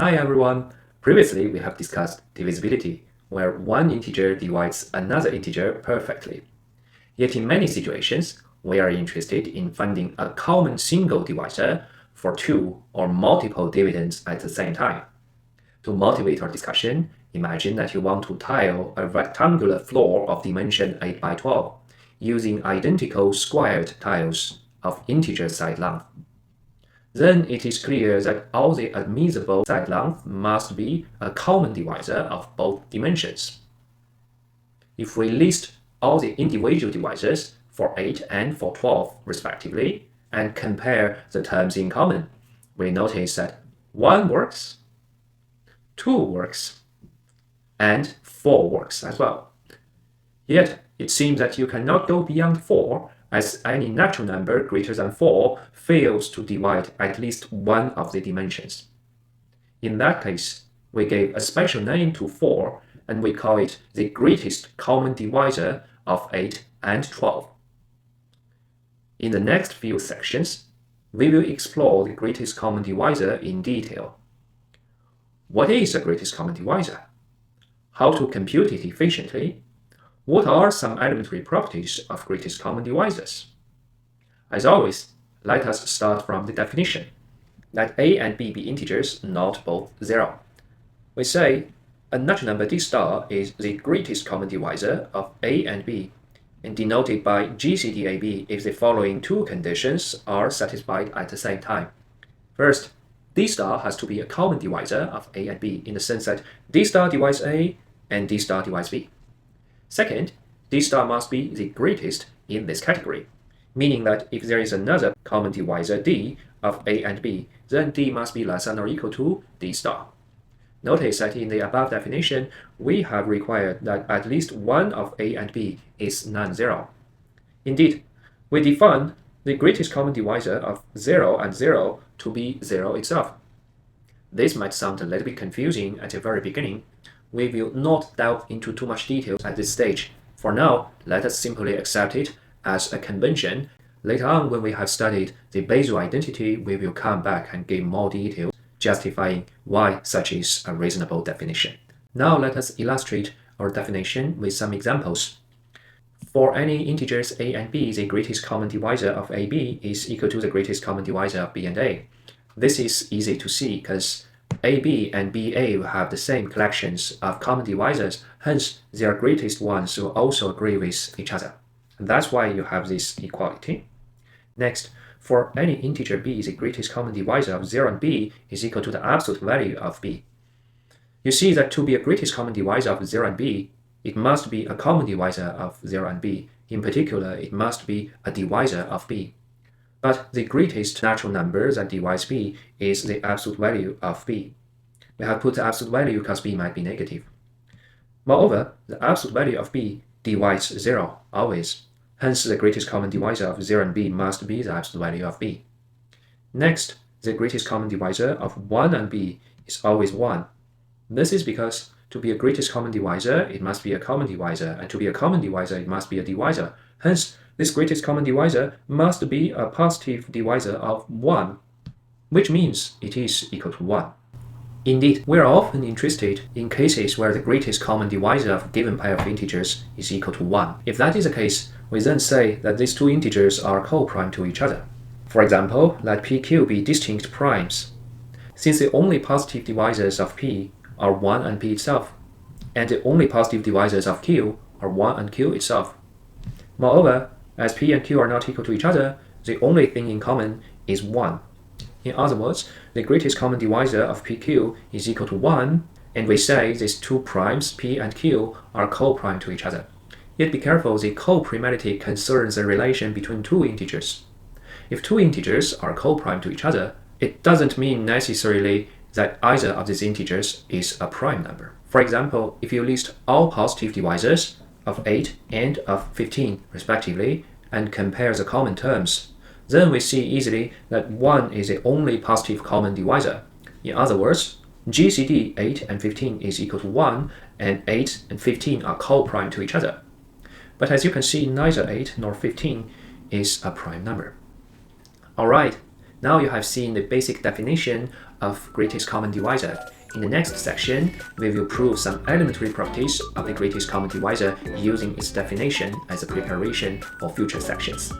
Hi everyone! Previously, we have discussed divisibility, where one integer divides another integer perfectly. Yet in many situations, we are interested in finding a common single divisor for two or multiple dividends at the same time. To motivate our discussion, imagine that you want to tile a rectangular floor of dimension 8 by 12 using identical squared tiles of integer side length. Then it is clear that all the admissible side length must be a common divisor of both dimensions. If we list all the individual divisors for 8 and for 12 respectively, and compare the terms in common, we notice that 1 works, 2 works, and 4 works as well. Yet, it seems that you cannot go beyond 4, as any natural number greater than 4 fails to divide at least one of the dimensions. In that case, we gave a special name to 4, and we call it the greatest common divisor of 8 and 12. In the next few sections, we will explore the greatest common divisor in detail. What is the greatest common divisor? How to compute it efficiently? What are some elementary properties of greatest common divisors? As always, let us start from the definition. Let a and b be integers, not both 0. We say a natural number d star is the greatest common divisor of a and b, and denoted by GCDAB if the following two conditions are satisfied at the same time. First, d star has to be a common divisor of a and b in the sense that d star divides a and d star divides b. Second, d star must be the greatest in this category, meaning that if there is another common divisor d of a and b, then d must be less than or equal to d star. Notice that in the above definition, we have required that at least one of a and b is non-zero. Indeed, we define the greatest common divisor of 0 and 0 to be 0 itself. This might sound a little bit confusing at the very beginning. We will not delve into too much detail at this stage. For now, let us simply accept it as a convention. Later on, when we have studied the Divisor identity, we will come back and give more details, justifying why such is a reasonable definition. Now let us illustrate our definition with some examples. For any integers a and b, the greatest common divisor of ab is equal to the greatest common divisor of b and a. This is easy to see because AB and BA will have the same collections of common divisors, hence their greatest ones will also agree with each other. And that's why you have this equality. Next, for any integer b, the greatest common divisor of 0 and b is equal to the absolute value of b. You see that to be a greatest common divisor of 0 and b, it must be a common divisor of 0 and b. In particular, it must be a divisor of b. But the greatest natural number that divides b is the absolute value of b. We have put the absolute value because b might be negative. Moreover, the absolute value of b divides 0 always. Hence, the greatest common divisor of 0 and b must be the absolute value of b. Next, the greatest common divisor of 1 and b is always 1. This is because to be a greatest common divisor, it must be a common divisor, and to be a common divisor, it must be a divisor. Hence, this greatest common divisor must be a positive divisor of 1, which means it is equal to 1. Indeed, we are often interested in cases where the greatest common divisor of a given pair of integers is equal to 1. If that is the case, we then say that these two integers are co-prime to each other. For example, let pq be distinct primes. Since the only positive divisors of p are 1 and p itself, and the only positive divisors of q are 1 and q itself. Moreover, as p and q are not equal to each other, the only thing in common is 1. In other words, the greatest common divisor of pq is equal to 1, and we say these two primes, p and q, are co-prime to each other. Yet be careful, the co-primality concerns the relation between two integers. If two integers are co-prime to each other, it doesn't mean necessarily that either of these integers is a prime number. For example, if you list all positive divisors of 8 and of 15 respectively, and compare the common terms, then we see easily that 1 is the only positive common divisor. In other words, GCD 8 and 15 is equal to 1, and 8 and 15 are co-prime to each other. But as you can see, neither 8 nor 15 is a prime number. Alright, now you have seen the basic definition of greatest common divisor. In the next section, we will prove some elementary properties of the greatest common divisor using its definition as a preparation for future sections.